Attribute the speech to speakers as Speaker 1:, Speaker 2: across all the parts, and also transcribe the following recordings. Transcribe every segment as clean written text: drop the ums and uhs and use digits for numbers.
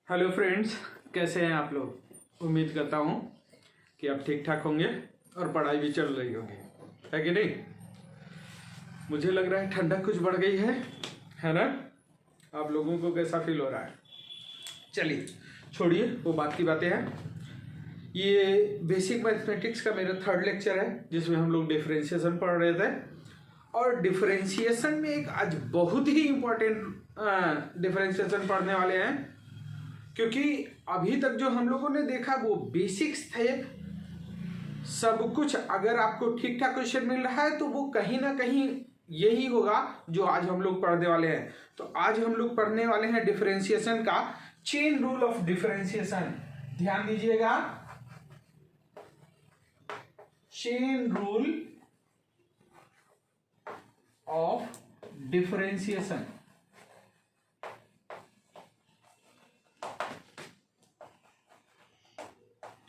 Speaker 1: Hello friends, कैसे हैं आप लोग। उम्मीद करता हूँ कि आप ठीक ठाक होंगे और पढ़ाई भी चल रही होगी, है कि नहीं। मुझे लग रहा है ठंडक कुछ बढ़ गई है ना। आप लोगों को कैसा फील हो रहा है? चलिए छोड़िए, वो बात की बातें हैं। ये बेसिक मैथमेटिक्स का मेरा थर्ड लेक्चर है जिसमें हम लोग डिफरेंशिएशन पढ़ रहे थे। और डिफरेंशिएशन में एक आज बहुत ही इम्पोर्टेंट डिफरेंशिएशन पढ़ने वाले हैं, क्योंकि अभी तक जो हम लोगों ने देखा वो बेसिक्स थे। सब कुछ अगर आपको ठीक ठाक क्वेश्चन मिल रहा है तो वो कहीं ना कहीं यही होगा जो आज हम लोग पढ़ने वाले हैं। तो आज हम लोग पढ़ने वाले हैं डिफरेंशिएशन का चेन रूल ऑफ डिफरेंशिएशन। ध्यान दीजिएगा, चेन रूल ऑफ डिफरेंशिएशन।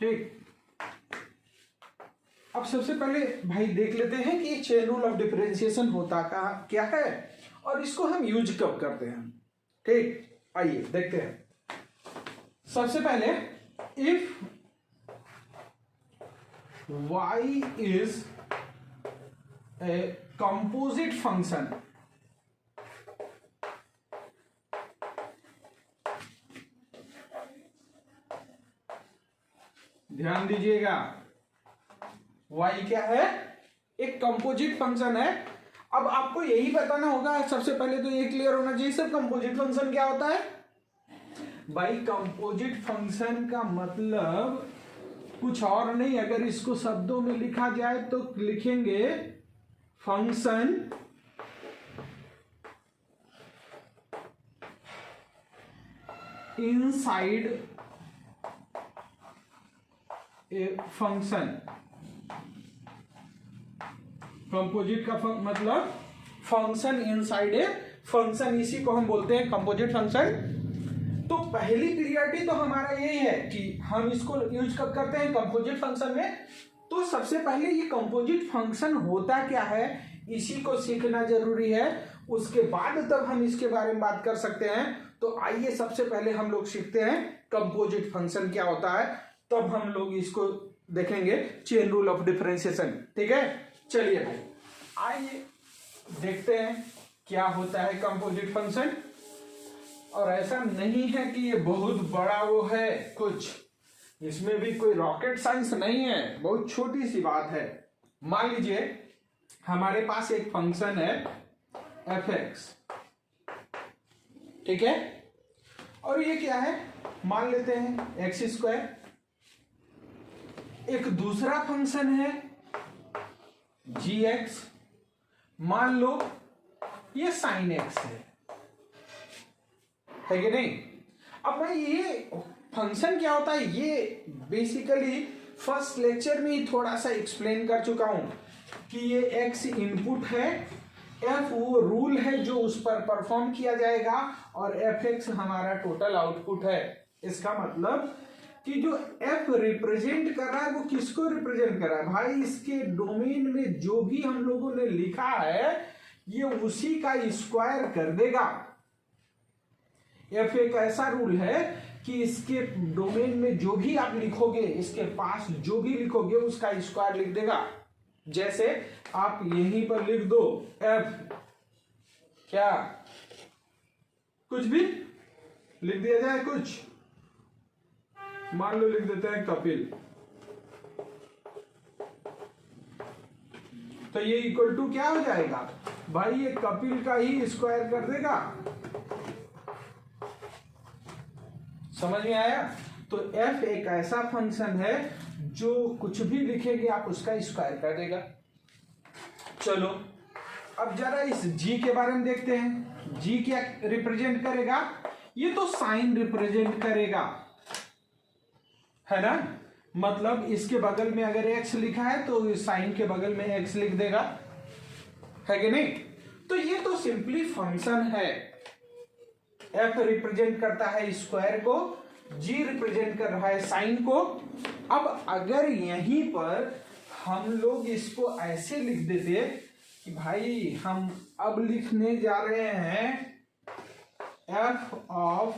Speaker 1: ठीक, अब सबसे पहले भाई देख लेते हैं कि चेन रूल ऑफ डिफरेंशिएशन होता क्या है और इसको हम यूज कब करते हैं। ठीक, आइए देखते हैं। सबसे पहले if y is a composite function, ध्यान दीजिएगा, y क्या है? एक कंपोजिट फंक्शन है। अब आपको यही बताना होगा, सबसे पहले तो ये क्लियर होना चाहिए सर कंपोजिट फंक्शन क्या होता है। भाई कंपोजिट फंक्शन का मतलब कुछ और नहीं, अगर इसको शब्दों में लिखा जाए तो लिखेंगे function inside a function. Composite का मतलब फंक्शन इनसाइड ए फंक्शन, इसी को हम बोलते हैं कंपोजिट फंक्शन। तो पहली प्रियोरिटी तो हमारा यही है कि हम इसको यूज कब करते हैं, कंपोजिट फंक्शन में। तो सबसे पहले ये कंपोजिट फंक्शन होता क्या है इसी को सीखना जरूरी है, उसके बाद तब हम इसके बारे में बात कर सकते हैं। तो आइए सबसे पहले हम लोग सीखते हैं कंपोजिट फंक्शन क्या होता है, तब हम लोग इसको देखेंगे चेन रूल ऑफ डिफरेंशिएशन। ठीक है, चलिए भाई आइए देखते हैं क्या होता है कंपोजिट फंक्शन। और ऐसा नहीं है कि ये बहुत बड़ा वो है, कुछ इसमें भी कोई रॉकेट साइंस नहीं है, बहुत छोटी सी बात है। मान लीजिए हमारे पास एक फंक्शन है f(x), ठीक है, और ये क्या है मान लेते हैं x²। एक दूसरा फंक्शन है gx, मान लो ये sin x है कि नहीं। अब मैं ये फंक्शन क्या होता है ये बेसिकली फर्स्ट लेक्चर में ही थोड़ा सा एक्सप्लेन कर चुका हूं कि ये x इनपुट है, f वो रूल है जो उस पर परफॉर्म किया जाएगा, और fx हमारा टोटल आउटपुट है। इसका मतलब कि जो f रिप्रेजेंट कर रहा है वो किसको रिप्रेजेंट कर रहा है भाई, इसके डोमेन में जो भी हम लोगों ने लिखा है ये उसी का स्क्वायर कर देगा। f एक ऐसा रूल है कि इसके डोमेन में जो भी आप लिखोगे, इसके पास जो भी लिखोगे उसका स्क्वायर लिख देगा। जैसे आप यहीं पर लिख दो f, क्या कुछ भी लिख दिया जाए, कुछ मान लो लिख देते हैं कपिल, तो ये इक्वल टू क्या हो जाएगा भाई, ये कपिल का ही स्क्वायर कर देगा। समझ में आया। तो f एक ऐसा फंक्शन है जो कुछ भी लिखेंगे आप उसका स्क्वायर कर देगा। चलो अब जरा इस g के बारे में देखते हैं। g क्या रिप्रेजेंट करेगा, ये तो साइन रिप्रेजेंट करेगा, है ना। मतलब इसके बगल में अगर x लिखा है तो साइन के बगल में x लिख देगा, है कि नहीं। तो ये तो सिंपली फंक्शन है। f रिप्रेजेंट करता है स्क्वायर को, g रिप्रेजेंट कर रहा है साइन को। अब अगर यहीं पर हम लोग इसको ऐसे लिख देते कि भाई हम अब लिखने जा रहे हैं f ऑफ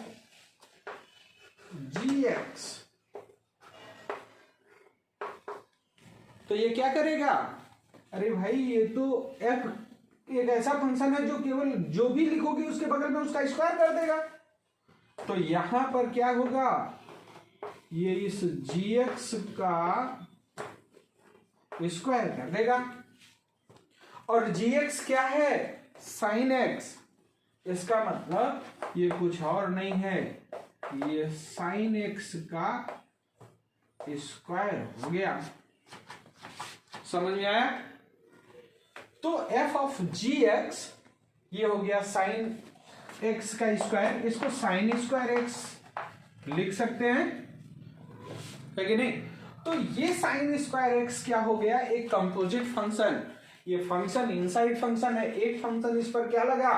Speaker 1: gx, तो ये क्या करेगा? अरे भाई ये तो f एक ऐसा फंक्शन है जो केवल जो भी लिखोगे उसके बगल में उसका स्क्वायर कर देगा। तो यहां पर क्या होगा, ये इस gx का स्क्वायर कर देगा। और gx क्या है? sin x। इसका मतलब ये कुछ और नहीं है, ये sin x का स्क्वायर हो गया। समझ में आया? तो f ऑफ gx ये हो गया sin x का स्क्वायर, इसको sin स्क्वायर x लिख सकते हैं, है कि नहीं? तो ये sin स्क्वायर x क्या हो गया? एक कंपोजिट फंक्शन। ये फंक्शन इनसाइड फंक्शन है, एक फंक्शन इस पर क्या लगा?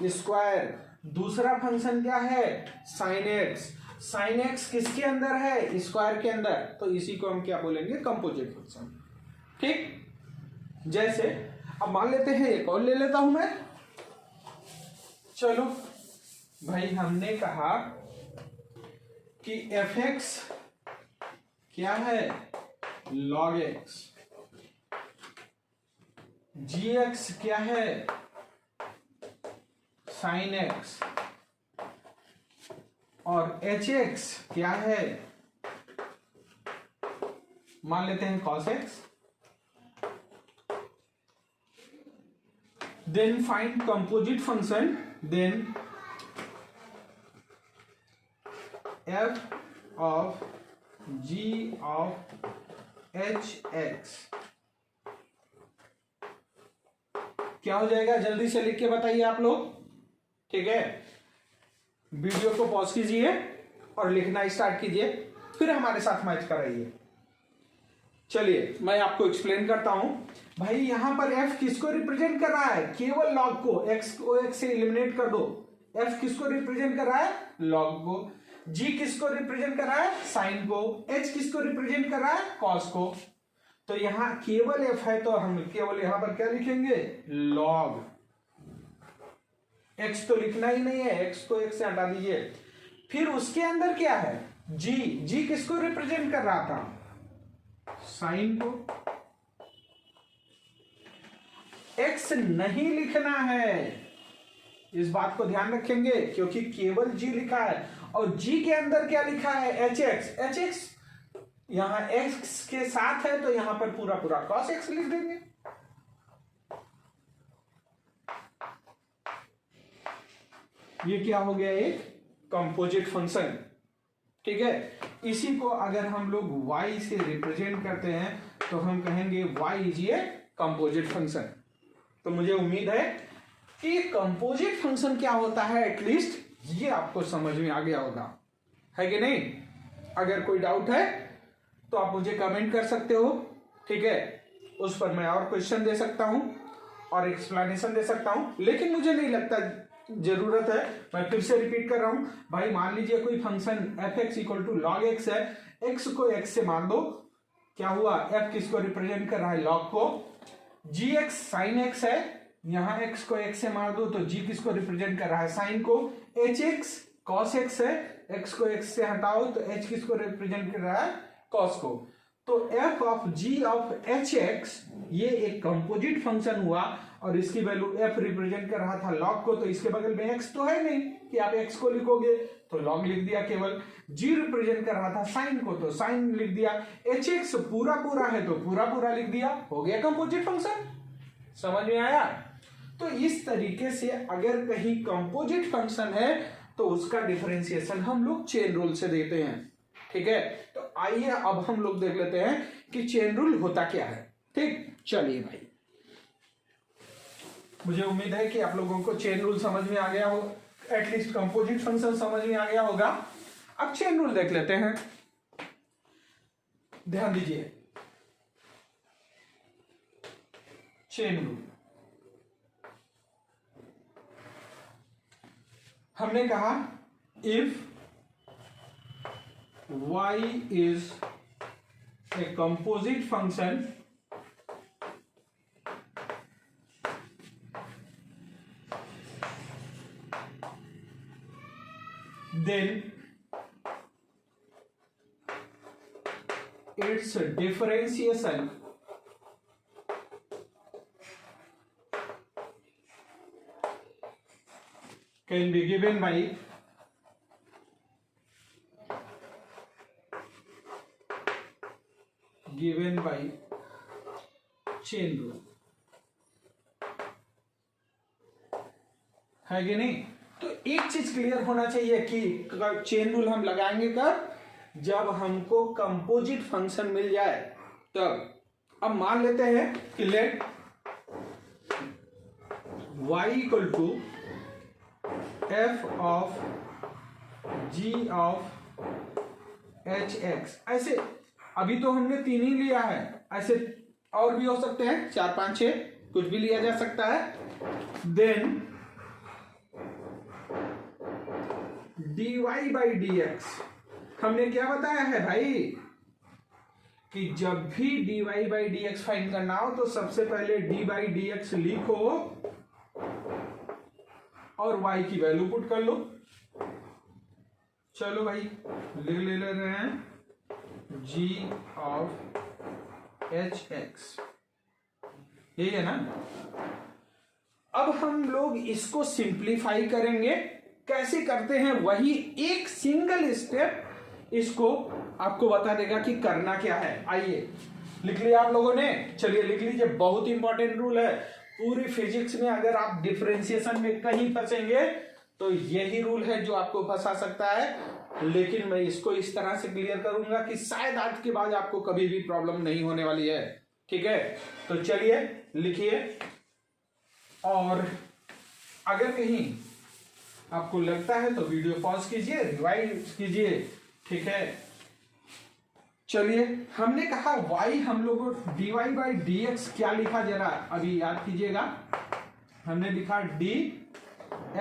Speaker 1: स्क्वायर। दूसरा फंक्शन क्या है? sin x। sin x किसके अंदर है? स्क्वायर के अंदर। तो इसी को हम क्या बोलेंगे? Composite function. ठीक, जैसे अब मान लेते हैं, एक और ले लेता हूं मैं। चलो भाई, हमने कहा कि fx क्या है? log x। gx क्या है? sin x। और hx क्या है? मान लेते हैं cos x। Then find composite function, then f of g of hx क्या हो जाएगा? जल्दी से लिख के बताइए आप लोग। ठीक है, वीडियो को पॉज कीजिए और लिखना स्टार्ट कीजिए, फिर हमारे साथ मैच कराइए। चलिए मैं आपको एक्सप्लेन करता हूं। भाई यहां पर f किसको रिप्रेजेंट कर रहा है? केवल log को, x को x से एलिमिनेट कर दो। f किसको रिप्रेजेंट कर रहा है? log को। g किसको रिप्रेजेंट कर रहा है? sin को। h किसको रिप्रेजेंट कर रहा है? cos को। तो यहां केवल f है, तो हम केवल यहां पर क्या लिखेंगे? log। x तो लिखना ही नहीं है, x को x से हटा दीजिए। फिर उसके अंदर क्या है? g किसको रिप्रेजेंट कर रहा था? साइन को। x नहीं लिखना है, इस बात को ध्यान रखेंगे, क्योंकि केवल g लिखा है और g के अंदर क्या लिखा है? hx यहां x के साथ है, तो यहां पर पूरा पूरा cos x लिख देंगे। ये क्या हो गया? एक कंपोजिट फंक्शन। ठीक है, इसी को अगर हम लोग y से रिप्रेजेंट करते हैं तो हम कहेंगे y is a composite function. तो मुझे उम्मीद है कि कंपोजिट फंक्शन क्या होता है, एटलीस्ट ये आपको समझ में आ गया होगा, है कि नहीं? अगर कोई डाउट है तो आप मुझे कमेंट कर सकते हो। ठीक है, उस पर मैं और क्वेश्चन दे सकता हूं और एक्सप्लेनेशन दे सकता हूं, लेकिन मुझे नहीं लगता जरूरत है। मैं फिर से रिपीट कर रहा हूं। भाई मान लीजिए कोई function f(x) equal to log x है, x को x से मान दो, क्या हुआ? f किसको रिप्रेजेंट कर रहा है? log को। gx sin x है, यहां x को x से मार दो तो g किसको रिप्रेजेंट कर रहा है? sin को। hx cos x है, x को x से हटाओ तो h किसको रिप्रेजेंट कर रहा है? cos को। तो f of g of hx ये एक कंपोजिट फंक्शन हुआ और इसकी वैल्यू f रिप्रेजेंट कर रहा था log को, तो इसके बगल में x तो है नहीं कि आप x को लिखोगे, तो log लिख दिया केवल। g रिप्रेजेंट कर रहा था sin को, तो sin लिख दिया। hx पूरा पूरा है तो पूरा पूरा लिख दिया, हो गया कंपोजिट फंक्शन। समझ में आया? तो इस तरीके से अगर कहीं कंपोजिट फंक्शन है तो उसका डिफरेंशिएशन हम लोग चेन रूल से देते हैं। ठीक है, तो आइए अब हम लोग देख लेते हैं कि चेन रूल होता क्या है। ठीक, चलिए भाई, मुझे उम्मीद है कि आप लोगों को चेन रूल समझ में आ गया हो, एटलीस्ट कंपोजिट फंक्शन समझ में आ गया होगा। अब चेन रूल देख लेते हैं, ध्यान दीजिए। चेन रूल हमने कहा if y is a composite function then its differentiation can be given by chain rule, है कि नहीं? तो एक चीज क्लियर होना चाहिए कि चेन रूल हम लगाएंगे कब, जब हमको कंपोजिट फंक्शन मिल जाए तब। अब मान लेते हैं कि let y equal to f of g of hx, ऐसे अभी तो हमने 3 ही लिया है, ऐसे और भी हो सकते हैं 4 5 6, कुछ भी लिया जा सकता है। देन dy बाई dx, हमने क्या बताया है भाई कि जब भी dy बाई dx फाइंड करना हो तो सबसे पहले d बाई dx लिखो और y की वैल्यू पुट कर लो। चलो भाई ले रहे हैं g ऑफ hx, यही है ना। अब हम लोग इसको सिंप्लीफाई करेंगे, कैसे करते हैं वही एक सिंगल स्टेप इसको आपको बता देगा कि करना क्या है। आइए लिख लिया आप लोगों ने, चलिए लिख लीजिए, बहुत इंपॉर्टेंट रूल है पूरी फिजिक्स में। अगर आप डिफरेंशिएशन में कहीं फंसेंगे तो यही रूल है जो आपको फंसा सकता है, लेकिन मैं इसको इस तरह से क्लियर करूंगा कि शायद आज के बाद आपको कभी भी प्रॉब्लम नहीं होने वाली है। ठीक है, तो चलिए लिखिए, और अगर कहीं आपको लगता है तो वीडियो पॉज कीजिए, रिवाइज कीजिए। ठीक है, चलिए हमने कहा y, हम लोगों dy बाई dx क्या लिखा जरा अभी याद कीजिएगा। हमने लिखा d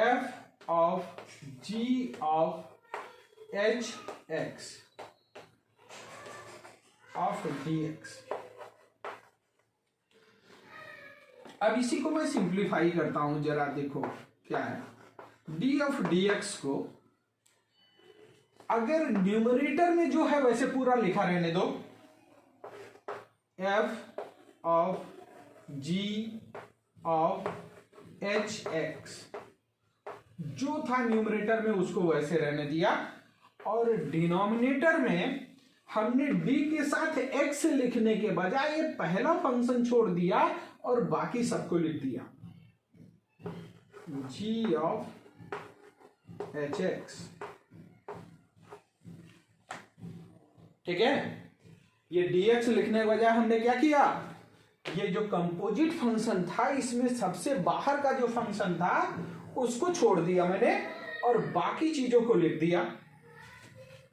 Speaker 1: f of g of hx of dx। अब इसी को मैं सिंप्लीफाई करता हूं, जरा देखो क्या है। d ऑफ dx को अगर न्यूमरेटर में जो है वैसे पूरा लिखा रहने दो, f of g of hx, जो था न्यूमरेटर में उसको वैसे रहने दिया, और डिनोमिनेटर में हमने d के साथ x लिखने के बजाय ये पहला फंक्शन छोड़ दिया और बाकी सबको लिख दिया g ऑफ hx। ठीक है, ये dx लिखने के बजाय हमने क्या किया, ये जो कंपोजिट फंक्शन था इसमें सबसे बाहर का जो फंक्शन था उसको छोड़ दिया मैंने और बाकी चीजों को लिख दिया।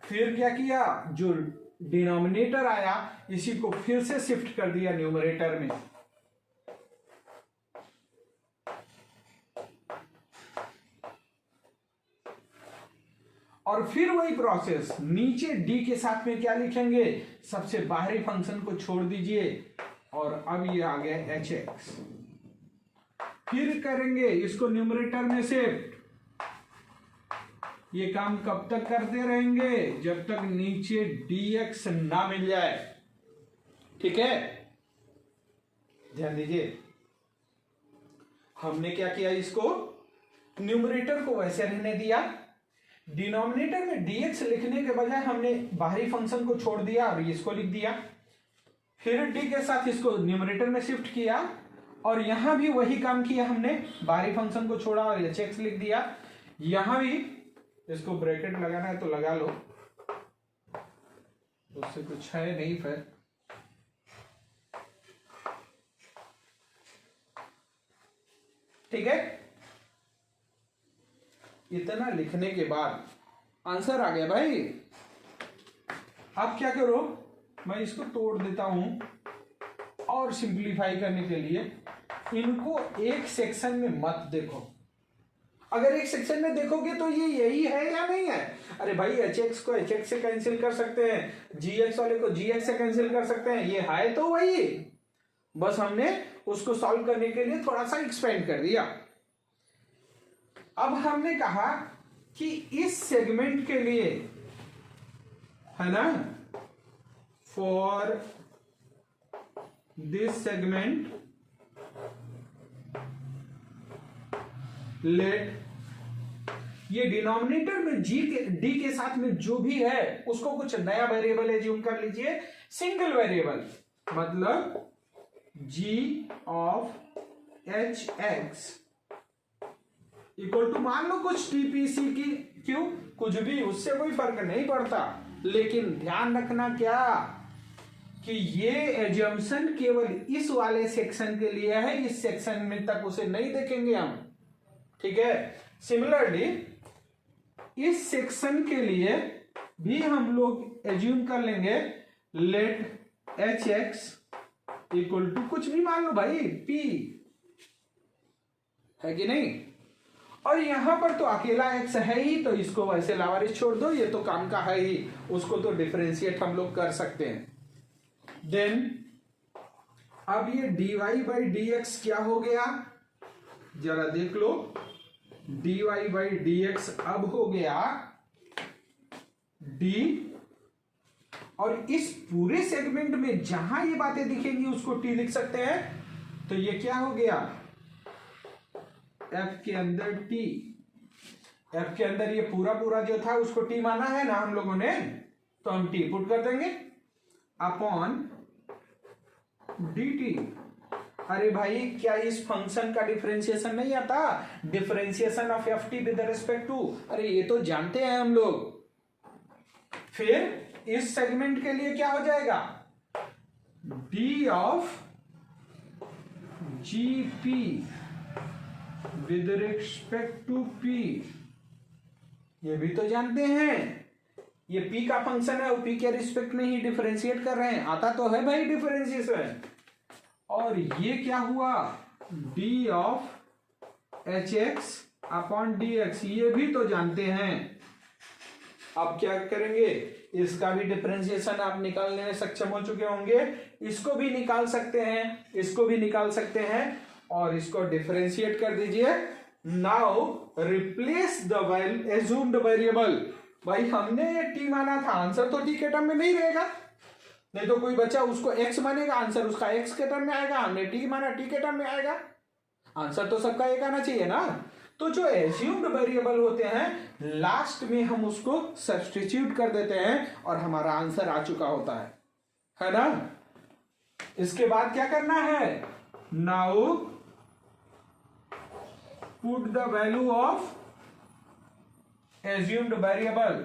Speaker 1: फिर क्या किया, जो डिनोमिनेटर आया इसी को फिर से शिफ्ट कर दिया न्यूमरेटर में। और फिर वही प्रोसेस, नीचे d के साथ में क्या लिखेंगे, सबसे बाहरी फंक्शन को छोड़ दीजिए और अब ये आ गया hx। फिर करेंगे इसको न्यूमरेटर में शिफ्ट। ये काम कब तक करते रहेंगे, जब तक नीचे dx ना मिल जाए। ठीक है, ध्यान दीजिए, हमने क्या किया, इसको न्यूमरेटर को वैसे रहने दिया, डिनोमिनेटर में dx लिखने के बजाय हमने बाहरी फंक्शन को छोड़ दिया और इसको लिख दिया। फिर d के साथ इसको न्यूमरेटर में शिफ्ट किया और यहां भी वही काम किया, हमने बाहरी फंक्शन को छोड़ा और hx लिख दिया। यहां भी इसको ब्रैकेट लगाना है तो लगा लो, उससे कुछ है नहीं। फिर ठीक है, इतना लिखने के बाद आंसर आ गया भाई। अब क्या करो, मैं इसको तोड़ देता हूं और सिंप्लीफाई करने के लिए इनको एक सेक्शन में मत देखो। अगर एक सेक्शन में देखोगे तो ये यही है या नहीं है। अरे भाई hx को hx से कैंसिल कर सकते हैं, gx वाले को gx से कैंसिल कर सकते हैं, ये है तो वही, बस हमने उसको सॉल्व करने के लिए थोड़ा सा एक्सपेंड कर दिया। अब हमने कहा कि इस सेगमेंट के लिए, है ना, फॉर दिस सेगमेंट लेट, ये डिनोमिनेटर में डी के साथ में जो भी है उसको कुछ नया वेरिएबल एज्यूम कर लीजिए, सिंगल वेरिएबल, मतलब G of H X equal to मान लो कुछ टीपीसी की, क्यों, कुछ भी, उससे कोई फर्क नहीं पड़ता, लेकिन ध्यान रखना क्या कि ये एजम्पशन केवल इस वाले सेक्शन के लिए है, इस सेक्शन में तक उसे नहीं देखेंगे हम, ठीक है। सिमिलरली इस सेक्शन के लिए भी हम लोग एज्यूम कर लेंगे let H X equal to कुछ भी मान लो भाई पी, है कि नहीं, और यहां पर तो अकेला एक्स है ही, तो इसको वैसे लावारिस छोड़ दो, ये तो काम का है ही, उसको तो डिफरेंशिएट हम लोग कर सकते हैं। देन अब ये dy बाई डी एक्स क्या हो गया, जरा देख लो, dy बाई डी एक्स अब हो गया d, और इस पूरे सेगमेंट में जहां ये बातें दिखेंगी उसको t लिख सकते हैं, तो ये क्या हो गया, f के अंदर t, f के अंदर ये पूरा पूरा जो था उसको t माना है ना हम लोगों ने, तो हम t पुट कर देंगे अपॉन dt। अरे भाई क्या इस फंक्शन का डिफरेंशिएशन नहीं आता, differentiation of F T with respect to, अरे ये तो जानते हैं हम लोग। फिर इस सेगमेंट के लिए क्या हो जाएगा, d of g p with respect to p, ये भी तो जानते हैं, ये p का फंक्शन है, वो p के रिस्पेक्ट में ही डिफरेंशिएट कर रहे हैं, आता तो है भाई डिफरेंशिएशन। और ये क्या हुआ, d of H x upon D x, ये भी तो जानते हैं। अब क्या करेंगे, इसका भी डिफरेंशिएशन आप निकालने में सक्षम हो चुके होंगे, इसको भी निकाल सकते हैं, इसको भी निकाल सकते हैं, और इसको डिफरेंशिएट कर दीजिए। Now replace the assumed variable, भाई हमने ये t माना था, आंसर तो t के टर्म में नहीं रहेगा, नहीं तो कोई बच्चा उसको x मानेगा, आंसर उसका x के टर्म में आएगा, हमने t माना t के टर्म में आएगा, आंसर तो सबका एक आना चाहिए ना। तो जो एज्यूम्ड वेरिएबल होते हैं लास्ट में हम उसको सब्स्टिट्यूट कर देते हैं और हमारा आंसर आ चुका होता है ना। इसके बाद क्या करना है, now put the value of assumed variable,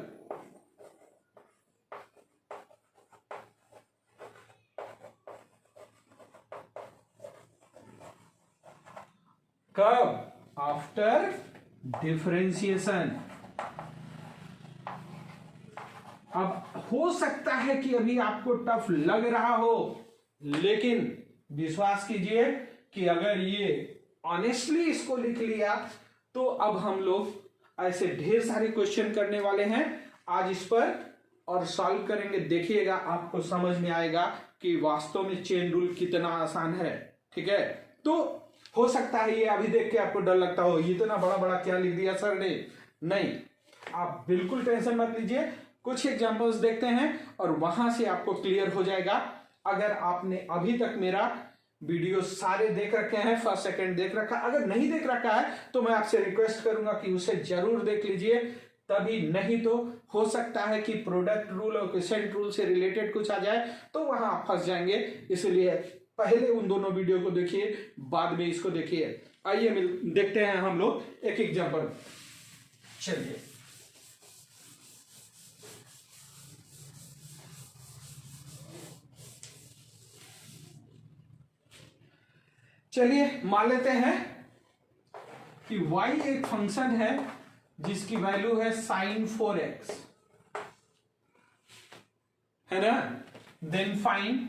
Speaker 1: कब, आफ्टर डिफरेंशिएशन। अब हो सकता है कि अभी आपको टफ लग रहा हो, लेकिन विश्वास कीजिए कि अगर ये ऑनेस्टली इसको लिख लिया तो अब हम लोग ऐसे ढेर सारे क्वेश्चन करने वाले हैं आज इस पर और सॉल्व करेंगे। देखिएगा आपको समझ में आएगा कि वास्तव में चेन रूल कितना आसान है, ठीक है। तो हो सकता है ये अभी देख के आपको डर लगता हो, इतना बड़ा बड़ा क्या लिख दिया सर ने, नहीं, आप बिल्कुल टेंशन मत लीजिए, कुछ एग्जांपल्स देखते हैं और वहां से आपको क्लियर हो जाएगा। अगर आपने अभी तक मेरा वीडियो सारे देख रखे हैं, फर्स्ट सेकंड देख रखा, अगर नहीं देख रखा है तो मैं आपसे रिक्वेस्ट करूंगा कि उसे जरूर देख लीजिए, तभी, नहीं तो हो सकता है कि प्रोडक्ट रूल और क्वेश्चन रूल से रिलेटेड कुछ आ जाए तो वहां आप फंस जाएंगे। इसलिए पहले उन दोनों वीडियो को देखिए, बाद में इसको देखिए। आइए देखते हैं हम लोग एक एग्जांपल। चलिए मान लेते हैं कि y एक फंक्शन है जिसकी वैल्यू है sin 4x, है ना। Then find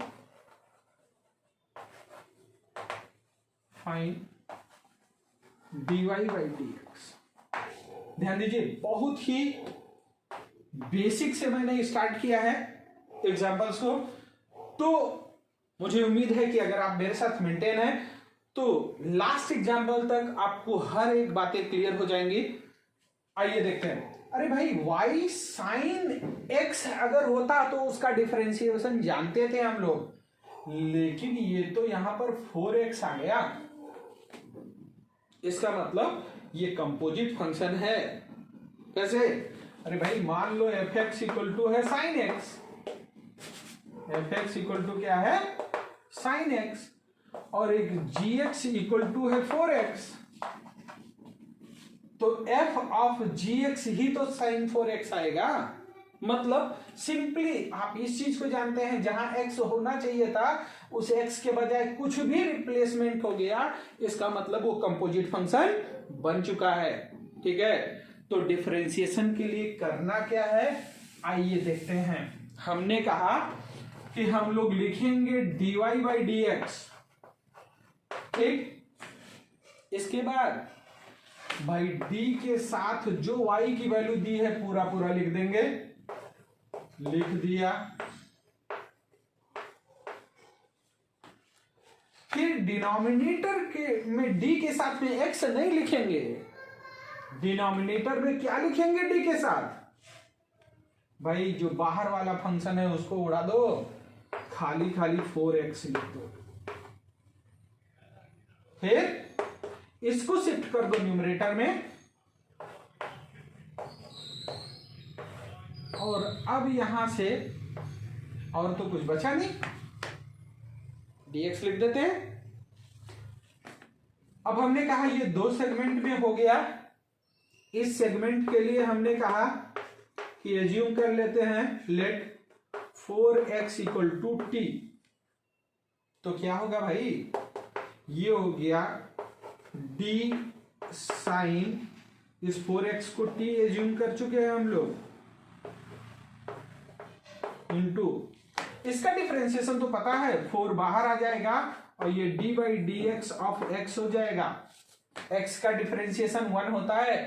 Speaker 1: dy by dx। ध्यान दीजिए, बहुत ही बेसिक से मैंने स्टार्ट किया है एग्जांपल्स को, तो मुझे उम्मीद है कि अगर आप मेरे साथ मेंटेन है तो लास्ट एग्जांपल तक आपको हर एक बातें क्लियर हो जाएंगी। आइए देखते हैं। अरे भाई y साइन x अगर होता तो उसका डिफरेंशिएशन जानते थे हम लोग, लेकिन ये तो यहां पर 4x आ गया। इसका मतलब ये कंपोजिट फंक्शन है। कैसे? अरे भाई मान लो f(x) इक्वल टू है sine x, f(x) equal to क्या है? साइन x, और एक gx इक्वल टू है 4x, तो f ऑफ gx ही तो साइन 4x आएगा। मतलब सिंपली आप इस चीज को जानते हैं, जहां x होना चाहिए था उस x के बजाय कुछ भी रिप्लेसमेंट हो गया, इसका मतलब वो कंपोजिट फंक्शन बन चुका है। ठीक है, तो डिफरेंशिएशन के लिए करना क्या है, आइए देखते हैं। हमने कहा कि हम लोग लिखेंगे dy बाई डी एक्स, ठीक। इसके बाद भाई d के साथ जो y की वैल्यू दी है पूरा पूरा लिख देंगे, लिख दिया। फिर डिनोमिनेटर के में d के साथ में x नहीं लिखेंगे, डिनोमिनेटर में क्या लिखेंगे d के साथ? भाई जो बाहर वाला फंक्शन है उसको उड़ा दो, खाली खाली 4x लिख दो। फिर इसको शिफ्ट कर दो न्यूमरेटर में, और अब यहां से और तो कुछ बचा नहीं, dx लिख देते हैं। अब हमने कहा ये दो सेगमेंट में हो गया। इस सेगमेंट के लिए हमने कहा कि एज्यूम कर लेते हैं late 4x equal to t, तो क्या होगा भाई, ये हो गया d साइन, इस 4x को t एज्यूम कर चुके हैं हम लोग, इंटू इसका डिफरेंशिएशन तो पता है, 4 बाहर आ जाएगा और ये d by d x of x हो जाएगा। x का डिफरेंशिएशन 1 होता है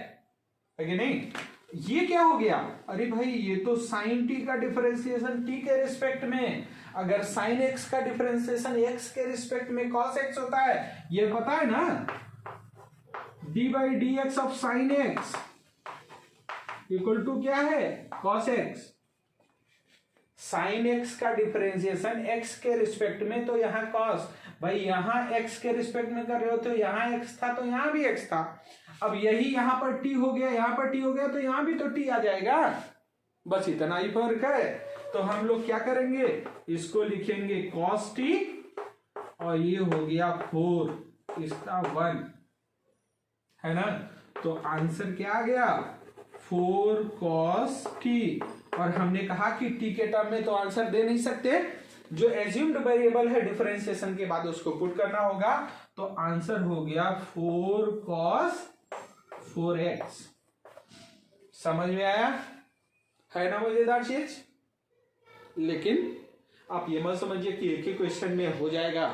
Speaker 1: कि नहीं? ये क्या हो गया? अरे भाई ये तो साइन t का डिफरेंशिएशन t के रिस्पेक्ट में, अगर साइन x का डिफरेंशिएशन x के रिस्पेक्ट में cos x होता है, ये पता है ना, d by d x of sine x equal to क्या है? cos x। साइन x का डिफरेंशिएशन x के रिस्पेक्ट में, तो यहाँ cos, भाई यहाँ x के रिस्पेक्ट में कर रहे हो तो यहाँ x था तो यहाँ भी x था। अब यही यहाँ पर t हो गया, यहाँ पर t हो गया, तो यहाँ भी तो t आ जाएगा, बस इतना ही फर्क है। तो हम लोग क्या करेंगे, इसको लिखेंगे cos t, और ये हो गया 4, इसका 1 है ना। तो आंसर क्या आ गया? 4 cos t। और हमने कहा कि t के टर्म में तो आंसर दे नहीं सकते, जो एज्यूम्ड वेरिएबल है डिफरेंशिएशन के बाद उसको पुट करना होगा, तो आंसर हो गया 4 cos 4x। समझ में आया है ना मजेदार चीज? लेकिन आप ये मत समझिए कि एक ही क्वेश्चन में हो जाएगा,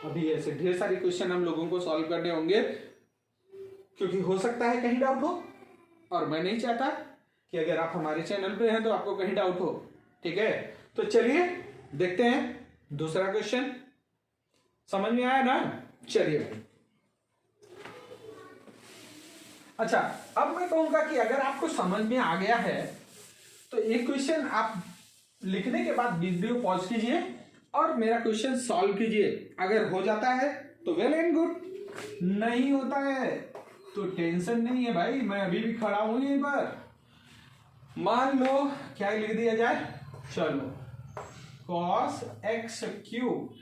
Speaker 1: अभी ऐसे ढेर सारे क्वेश्चन हम लोगों को सॉल्व करने होंगे, क्योंकि हो सकता है कहीं डाउट हो, और मैं नहीं चाहता कि अगर आप हमारे चैनल पे हैं तो आपको कहीं डाउट हो। ठीक है, तो चलिए देखते हैं दूसरा क्वेश्चन। समझ में आया ना? चलिए भाई, अच्छा अब मैं कहूंगा कि अगर आपको समझ में आ गया है तो एक क्वेश्चन आप लिखने के बाद वीडियो पॉज कीजिए और मेरा क्वेश्चन सॉल्व कीजिए। अगर हो जाता है तो वेल एंड गुड, नहीं होता है तो टेंशन नहीं है भाई, मैं अभी भी खड़ा हूं यहीं पर। मान लो क्या लिख दिया जाए, चलो cos x cube,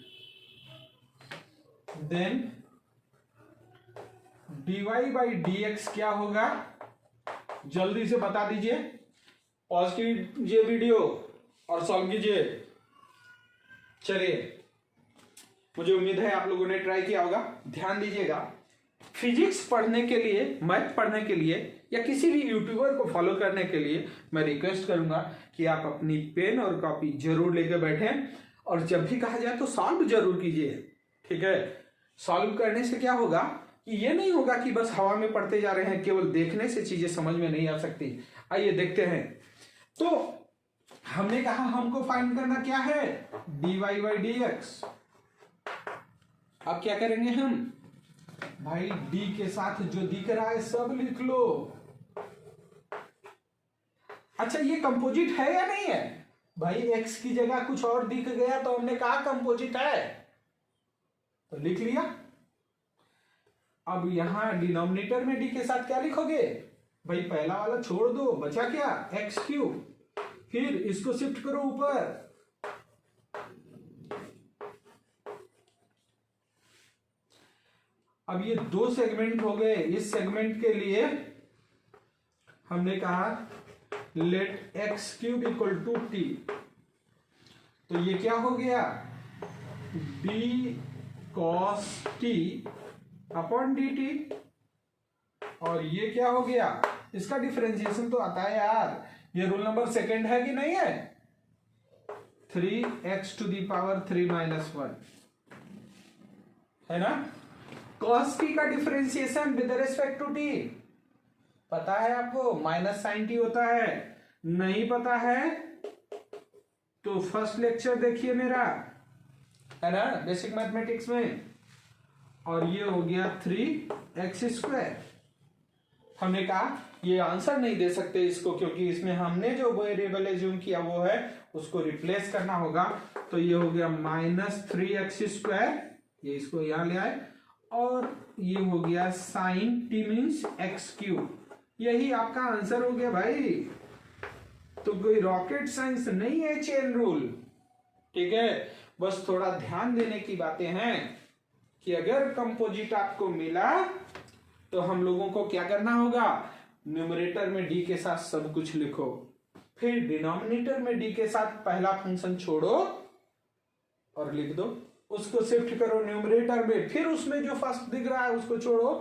Speaker 1: then dy by d x क्या होगा, जल्दी से बता दीजिए, पॉज कीजिए वीडियो और सॉल्व कीजिए। चलिए, मुझे उम्मीद है आप लोगों ने ट्राई किया होगा। ध्यान दीजिएगा, फिजिक्स पढ़ने के लिए, मैथ पढ़ने के लिए, या किसी भी यूट्यूबर को फॉलो करने के लिए मैं रिक्वेस्ट करूंगा कि आप अपनी पेन और कॉपी जरूर लेकर बैठें, और जब भी कहा जाए तो सॉल्व जरूर कीजिए। ठीक है, सॉल्व करने से क्या होगा कि ये नहीं होगा कि बस हवा में पढ़ते जा रहे हैं, केवल देखने से चीजें समझ में नहीं आ सकती। आइए देखते हैं। तो हमने कहा हमको फाइंड करना क्या है, dy बाई डी एक्स। अब क्या करेंगे हम, भाई d के साथ जो दिख रहा है सब लिख लो, अच्छा ये कंपोजिट है या नहीं है भाई? x की जगह कुछ और दिख गया तो हमने कहा कंपोजिट है, तो लिख लिया। अब यहां डिनोमिनेटर में d के साथ क्या लिखोगे भाई? पहला वाला छोड़ दो, बचा क्या? X cube. फिर इसको शिफ्ट करो ऊपर, अब ये दो सेगमेंट हो गए। इस सेगमेंट के लिए हमने कहा let x cube equal to t, तो ये क्या हो गया? D cos t upon d t. और ये क्या हो गया? इसका डिफरेंशिएशन तो आता है यार, ये रूल नंबर सेकंड है कि नहीं है? 3x to the power 3 minus 1 है ना। cos t का differentiation with respect to t पता है आपको? माइनस साइन टी होता है। नहीं पता है तो फर्स्ट लेक्चर देखिए मेरा, है ना, बेसिक मैथमेटिक्स में। और ये हो गया 3x²। हमने कहा ये आंसर नहीं दे सकते इसको, क्योंकि इसमें हमने जो वेरिएबल एज्यूम किया वो है, उसको रिप्लेस करना होगा। तो ये हो गया -3x², ये इसको यहां ले आए, और ये हो गया साइन टी मीन्स x³। यही आपका आंसर हो गया भाई। तो कोई रॉकेट साइंस नहीं है चेन रूल, ठीक है। बस थोड़ा ध्यान देने की बातें हैं कि अगर कंपोजिट आपको मिला तो हम लोगों को क्या करना होगा? न्यूमरेटर में डी के साथ सब कुछ लिखो, फिर डिनोमिनेटर में डी के साथ पहला फंक्शन छोड़ो और लिख दो, उसको शिफ्ट करो न्यूमरेटर में, फिर उसमें जो फर्स्ट दिख रहा है उसको छोड़ो,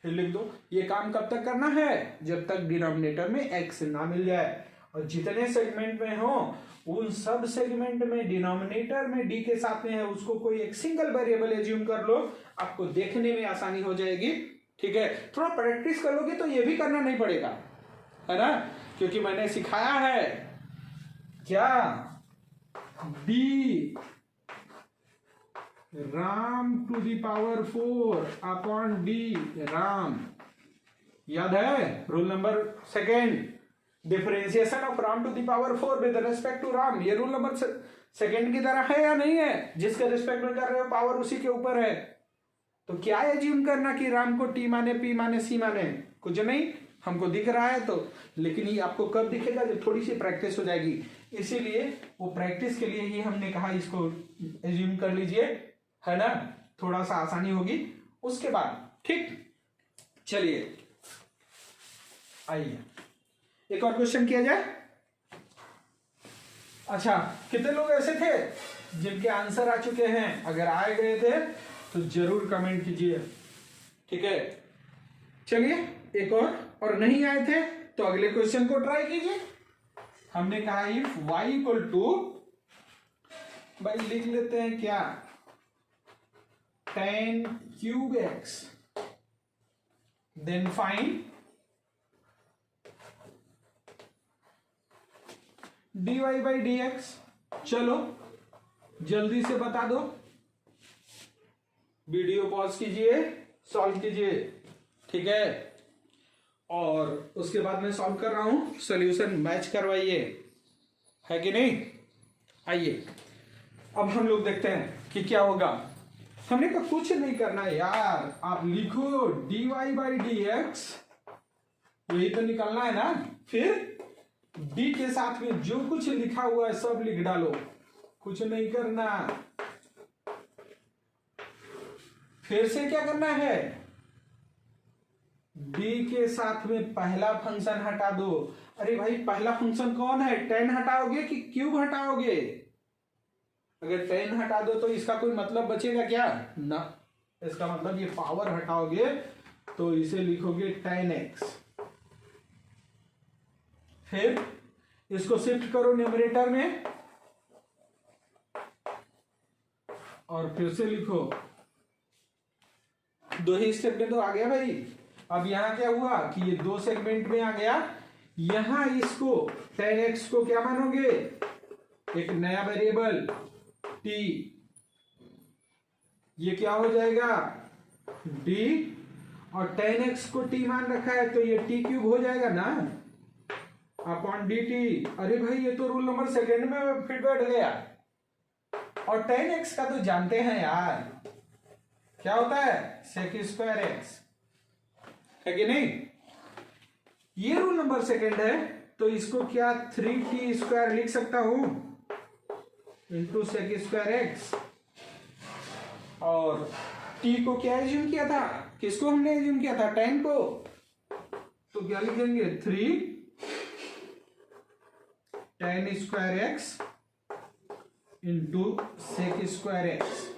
Speaker 1: फिर लिख दो। ये काम कब तक करना है? जब तक डिनोमिनेटर में एक्स ना मिल जाए। और जितने सेगमेंट में हो उन सब सेगमेंट में डिनोमिनेटर में डी के साथ में है उसको कोई एक सिंगल वेरिएबल एज्यूम कर लो, आपको देखने में आसानी हो जाएगी, ठीक है। थोड़ा प्रैक्टिस कर लोगे तो ये भी करना नहीं पड़ेगा, है ना, क्योंकि मैंने सिखाया है क्या? D Ram to the power 4 upon d Ram, याद है? Rule number second, differentiation of Ram to the power 4 with respect to Ram. ये रूल नंबर सेकेंड की तरह है या नहीं है? जिसके रिस्पेक्ट में कर रहे हो पावर उसी के ऊपर है। तो क्या एज्यूम करना कि राम को टी माने, पी माने, सी माने? कुछ नहीं, हमको दिख रहा है तो। लेकिन ये आपको कब दिखेगा? जब थोड़ी सी प्रैक्टिस हो जाएगी। इसीलिए वो प्रैक्टिस के लिए ही हमने कहा इसको एज्यूम कर लीजिए, है ना, थोड़ा सा आसानी होगी उसके बाद, ठीक। चलिए आइए एक और क्वेश्चन किया जाए। अच्छा, कितने लोग ऐसे थे जिनके आंसर आ चुके हैं? अगर आए गए थे तो जरूर कमेंट कीजिए, ठीक है। चलिए एक और नहीं आए थे तो अगले क्वेश्चन को ट्राई कीजिए। हमने कहा इफ y इक्वल टू, भाई लिख लेते हैं क्या, tan cube x, then find dy by d x. चलो जल्दी से बता दो, वीडियो पॉज कीजिए, सॉल्व कीजिए, ठीक है। और उसके बाद मैं सॉल्व कर रहा हूं, सॉल्यूशन मैच करवाइए, है कि नहीं। आइए अब हम लोग देखते हैं कि क्या होगा। हमने तो कुछ नहीं करना है यार, आप लिखो dy बाई डी एक्स, यही तो निकलना है ना। फिर d के साथ में जो कुछ लिखा हुआ है सब लिख डालो, कुछ नहीं करना। फिर से क्या करना है? d के साथ में पहला फंक्शन हटा दो। अरे भाई पहला फंक्शन कौन है? tan हटाओगे कि क्यूब हटाओगे? अगर tan हटा दो तो इसका कोई मतलब बचेगा क्या? ना, इसका मतलब ये पावर हटाओगे तो इसे लिखोगे tan x। फिर इसको शिफ्ट करो न्यूमरेटर में और फिर से लिखो, दो ही स्टेप में तो आ गया भाई। अब यहां क्या हुआ कि ये दो सेगमेंट में आ गया। यहां इसको tan x को क्या मानोगे? एक नया वेरिएबल t, ये क्या हो जाएगा d, और tan x को t मान रखा है तो ये t क्यूब हो जाएगा ना। Upon d T. अरे भाई ये तो रूल नंबर सेकेंड में फिट बैठ गया। और टेन एक्स का तो जानते हैं यार, क्या होता है, सेक स्क्वायर एक्स, है कि नहीं। ये रूल नंबर सेकेंड है, तो इसको क्या 3t² लिख सकता हूं इंटू सेक स्क्वायर एक्स। और t को क्या एज्यूम किया था, किसको हमने एज्यूम किया था, 10 को, तो क्या लिखेंगे 3 10² x into sec square x,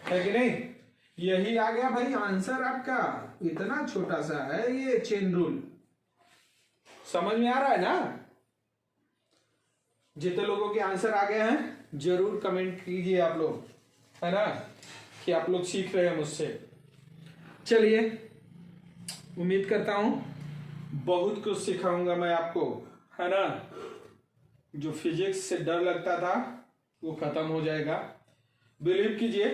Speaker 1: है कि नहीं। यही आ गया भाई आंसर आपका। इतना छोटा सा है ये चेन रूल, समझ में आ रहा है ना। जितने लोगों के आंसर आ गए हैं जरूर कमेंट कीजिए आप लोग, है ना, कि आप लोग सीख रहे हैं मुझसे। चलिए, उम्मीद करता हूं बहुत कुछ सिखाऊंगा मैं आपको, है ना। जो फिजिक्स से डर लगता था वो खत्म हो जाएगा, बिलीव कीजिए।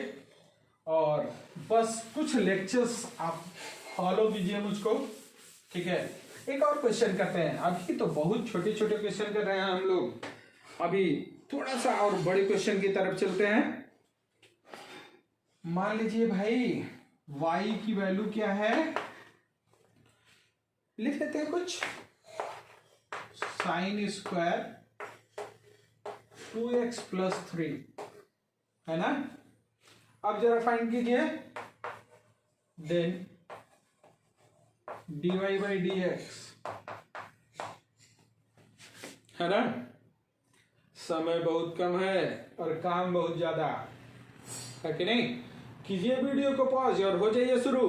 Speaker 1: और बस कुछ लेक्चर्स आप फॉलो कीजिए मुझको, ठीक है। एक और क्वेश्चन करते हैं। अभी तो बहुत छोटे छोटे क्वेश्चन कर रहे हैं हम लोग, अभी थोड़ा सा और बड़े क्वेश्चन की तरफ चलते हैं। मान लीजिए भाई y की वैल्यू क्या है, लिख देते हैं कुछ साइन स्क्वायर 2x + 3, है ना। अब जरा फाइंड कीजिए, देन dy/dx, है ना। समय बहुत कम है और काम बहुत ज्यादा है कि नहीं। कीजिए वीडियो को पॉज और हो जाइए शुरू।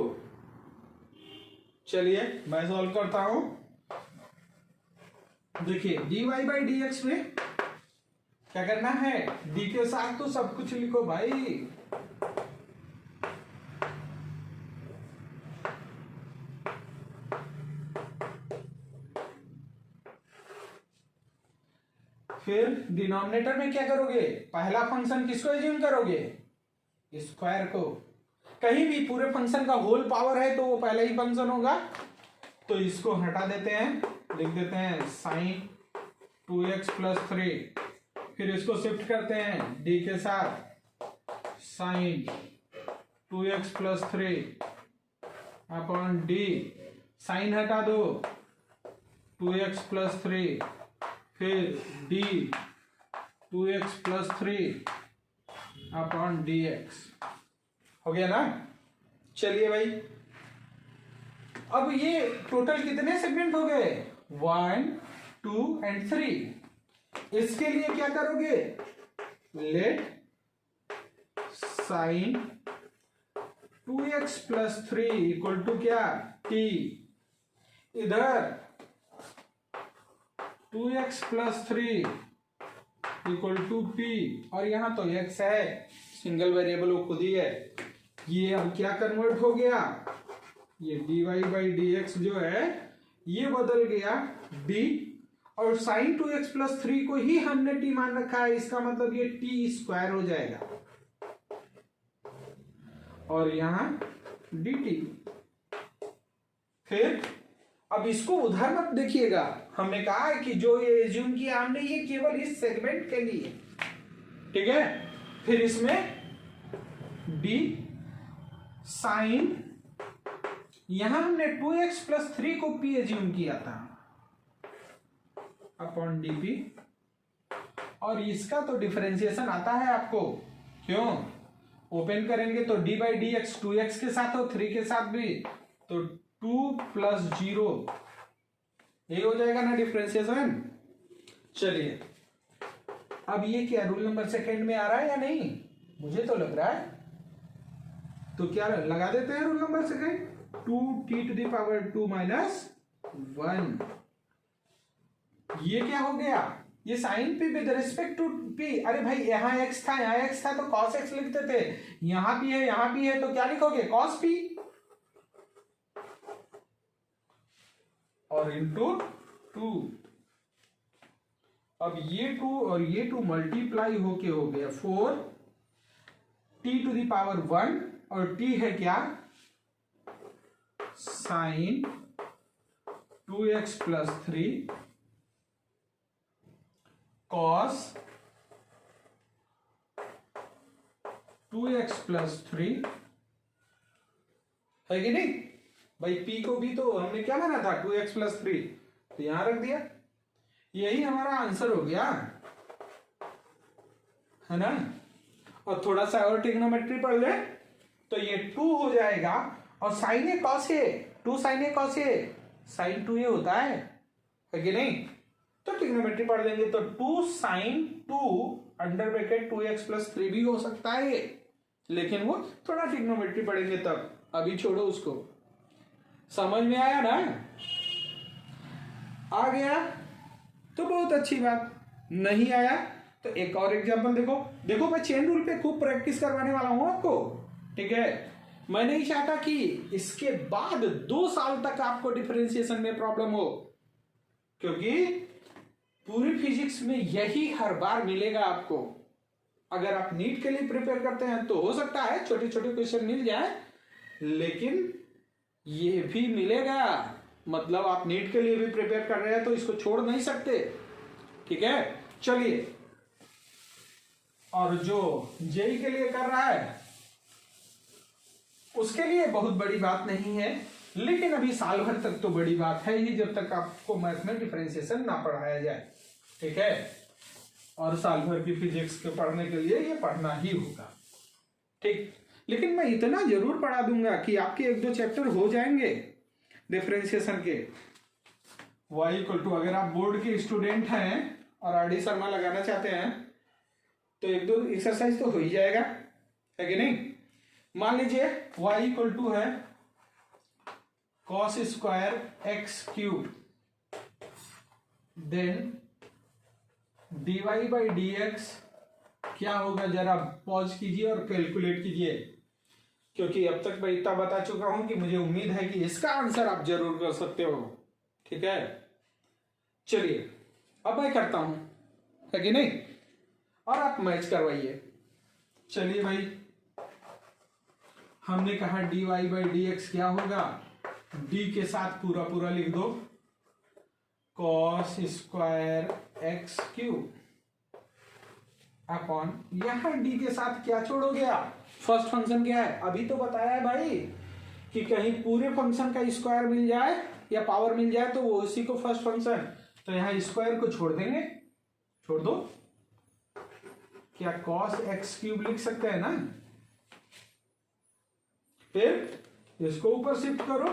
Speaker 1: चलिए मैं सॉल्व करता हूं। देखिए dy/dx में क्या करना है, डी के साथ तो सब कुछ लिखो भाई। फिर डिनोमिनेटर में क्या करोगे, पहला फंक्शन किसको एज्यूम करोगे, स्क्वायर को। कहीं भी पूरे फंक्शन का होल पावर है तो वो पहला ही फंक्शन होगा, तो इसको हटा देते हैं, लिख देते हैं साइन 2x + 3। फिर इसको शिफ्ट करते हैं डी के साथ, sign 2x + 3 upon D, sign हटा दो 2x + 3, फिर डी 2x + 3 अपॉन dx, हो गया ना। चलिए भाई, अब ये टोटल कितने सेगमेंट हो गए, 1 2 और 3। इसके लिए क्या करोगे, let sine 2x + 3 equal to क्या, t, इधर 2x + 3 इक्वल टू p, और यहां तो x है, सिंगल वेरिएबल वो खुद ही है। ये अब क्या कन्वर्ट हो गया, ये dy/dx जो है ये बदल गया d, और साइन 2x + 3 को ही हमने t मान रखा है, इसका मतलब ये t² हो जाएगा, और यहां dt। फिर अब इसको उधर मत देखिएगा, हमने कहा है कि जो ये एज्यूम किया हमने ये केवल इस सेगमेंट के लिए, ठीक है। फिर इसमें d साइन, यहां हमने 2x + 3 को p एज्यूम किया था अपॉन dp, और इसका तो डिफरेंशिएशन आता है आपको, क्यों, ओपन करेंगे तो d/dx 2x के साथ और 3 के साथ भी, तो 2 + 0, ये हो जाएगा ना डिफरेंशिएशन। चलिए अब ये क्या रूल नंबर सेकेंड में आ रहा है या नहीं, मुझे तो लग रहा है, तो क्या लगा देते हैं रूल नंबर सेकेंड, 2t⁻2 - 1। ये क्या हो गया, ये sine p with respect to p। अरे भाई यहाँ x था, यहाँ x था तो cos x लिखते थे, यहाँ भी है यहाँ भी है, तो क्या लिखोगे, cos p, और इंटू 2। अब ये 2 और ये 2 मल्टीप्लाई होके हो गया 4 t⁻1, और t है क्या, sign 2x + 3 cos 2x plus 3 है कि नहीं भाई। p को भी तो हमने क्या माना था 2x प्लस 3, तो यहां रख दिया। यही हमारा आंसर हो गया, है ना। और थोड़ा सा और ट्रिग्नोमेट्री पढ़ ले तो ये 2 हो जाएगा, और sign A cos A, 2 sign A cos A, sign 2 ए होता है कि नहीं। तो ट्रिग्नोमेट्री पढ़ लेंगे तो 2 sign 2 under bracket 2x plus 3 भी हो सकता है, लेकिन वो थोड़ा ट्रिग्नोमेट्री पढ़ेंगे तब, अभी छोड़ो उसको। समझ में आया ना, आ गया तो बहुत अच्छी बात, नहीं आया तो एक और एग्जांपल देखो। देखो मैं चेन रूल पे खूब प्रैक्टिस करवाने वाला हूं आपको, ठीक है। मैं नहीं चाहता कि इसके बाद 2 साल तक आपको डिफरेंशिएशन में प्रॉब्लम हो, क्योंकि पूरी फिजिक्स में यही हर बार मिलेगा आपको। अगर आप नीट के लिए प्रिपेयर करते हैं तो हो सकता है छोटे छोटे क्वेश्चन मिल जाए, लेकिन ये भी मिलेगा। मतलब आप नीट के लिए भी प्रिपेयर कर रहे हैं तो इसको छोड़ नहीं सकते, ठीक है। चलिए, और जो जेई के लिए कर रहा है उसके लिए बहुत बड़ी बात नहीं है, लेकिन अभी साल भर तक तो बड़ी बात है ही, जब तक आपको मैथ में डिफरेंशिएशन ना पढ़ाया जाए, ठीक है। और साल भर की फिजिक्स के पढ़ने के लिए ये पढ़ना ही होगा, ठीक। लेकिन मैं इतना जरूर पढ़ा दूंगा कि आपके 1-2 चैप्टर हो जाएंगे डिफरेंशिएशन के। y इक्वल टू, अगर आप बोर्ड के स्टूडेंट हैं और आर डी शर्मा लगाना चाहते हैं तो 1-2 एक्सरसाइज तो हो ही जाएगा, है कि नहीं। मान लीजिए y इक्वल टू है cos square x cube, then dy by dx क्या होगा, जरा पॉज कीजिए और कैलकुलेट कीजिए, क्योंकि अब तक मैं इतना बता चुका हूं कि मुझे उम्मीद है कि इसका आंसर आप जरूर कर सकते हो, ठीक है। चलिए अब मैं करता हूं, है कि नहीं, और आप मैच करवाइए। चलिए भाई, हमने कहा dy बाई dx क्या होगा, d के साथ पूरा पूरा लिख दो, cos square x cube upon, यहां d के साथ क्या छोड़ोगे आप, फर्स्ट फंक्शन क्या है, अभी तो बताया है भाई कि कहीं पूरे फंक्शन का स्क्वायर मिल जाए या पावर मिल जाए तो वो उसी को फर्स्ट फंक्शन, तो यहां स्क्वायर को छोड़ देंगे, छोड़ दो। क्या cos x क्यूब लिख सकते हैं ना, फिर इसको ऊपर शिफ्ट करो,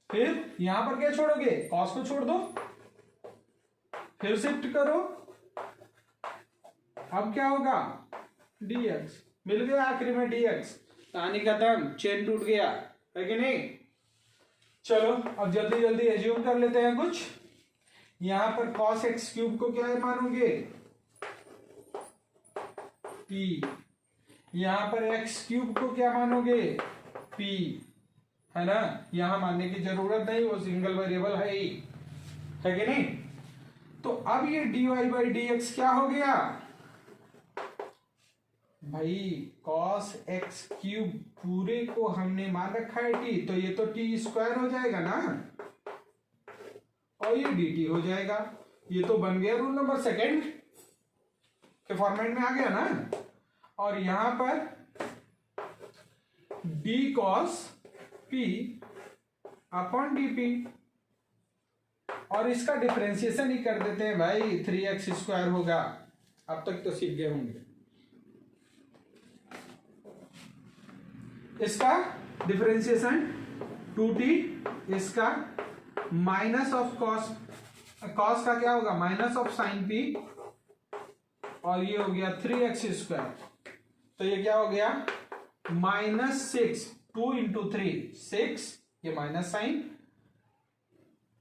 Speaker 1: फिर यहां पर क्या छोड़ोगे, cos को छोड़ दो, फिर शिफ्ट करो, अब क्या होगा dx, मिल गया आखिरी में dx, कहानी खत्म, चेन टूट गया, है कि नहीं। चलो अब जल्दी जल्दी एज्यूम कर लेते हैं कुछ। यहां पर cos x क्यूब को क्या मानोगे, p, यहां पर x क्यूब को क्या मानोगे, p, है ना। यहां मानने की जरूरत नहीं, वो सिंगल वेरिएबल है ही, है कि नहीं। तो अब ये dy बाई dx क्या हो गया भाई, cos x क्यूब पूरे को हमने मान रखा है t, तो ये तो t स्क्वायर हो जाएगा ना, और ये dt हो जाएगा। ये तो बन गया रूल नंबर 2 के फॉर्मेट में आ गया ना। और यहां पर d cos p upon dp, और इसका डिफरेंशिएशन ही कर देते हैं भाई, 3x स्क्वायर होगा। अब तक तो सीख गए होंगे। इसका डिफरेंशिएशन 2t, इसका माइनस ऑफ कॉस, कॉस का क्या होगा माइनस ऑफ साइन p, और ये हो गया 3x स्क्वायर, तो ये क्या हो गया -6, 2 इंटू 3 6, ये माइनस साइन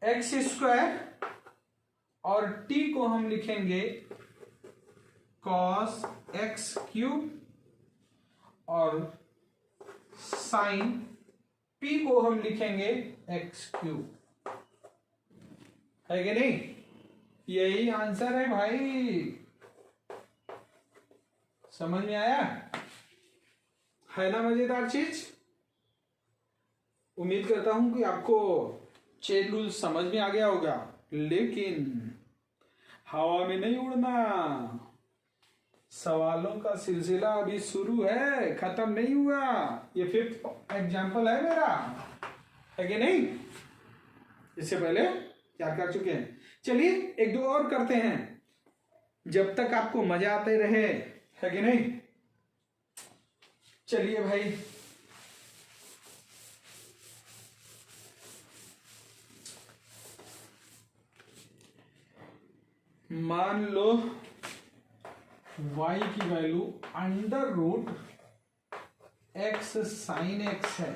Speaker 1: x स्क्वायर, और t को हम लिखेंगे cos x क्यूब, और साइन p को हम लिखेंगे x क्यूब, है कि नहीं। यही आंसर है भाई, समझ में आया, है ना मजेदार चीज। उम्मीद करता हूं कि आपको चेन रूल समझ में आ गया होगा, लेकिन हवा में नहीं उड़ना। सवालों का सिलसिला अभी शुरू है, खत्म नहीं हुआ। ये 5th एग्जाम्पल है मेरा, है कि नहीं? इससे पहले क्या कर चुके हैं। चलिए एक दो और करते हैं, जब तक आपको मजा आते रहे, है कि नहीं? चलिए भाई, मान लो y की वैल्यू √x sin x है।